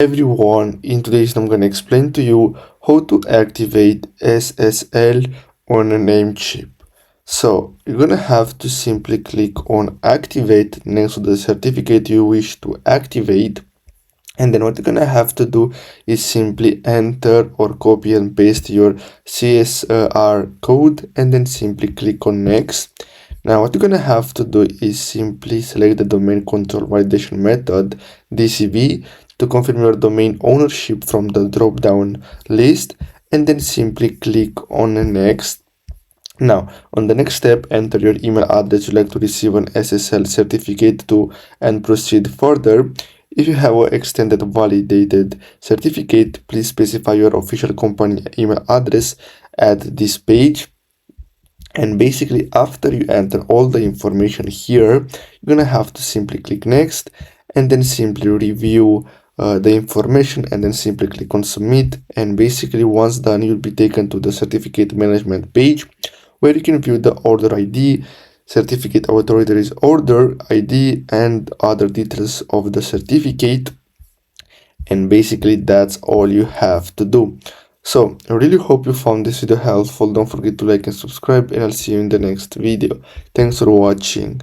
Everyone, in today's I'm going to explain to you how to activate SSL on a Namecheap. So you're going to have to simply click on activate next to the certificate you wish to activate, and then what you're going to have to do is simply enter or copy and paste your CSR code and then simply click on next. Now what you're going to have to do is simply select the domain control validation method DCV to confirm your domain ownership from the drop down list, and then simply click on next. Now, on the next step, enter your email address you'd like to receive an SSL certificate to and proceed further. If you have an extended validated certificate, please specify your official company email address at this page. And basically, after you enter all the information here, you're gonna have to simply click next and then simply review the information and then simply click on submit. And basically, once done, you'll be taken to the certificate management page where you can view the order ID, certificate authority's order ID, and other details of the certificate. And basically that's all you have to do. So I really hope you found this video helpful. Don't forget to like and subscribe, and I'll see you in the next video. Thanks for watching.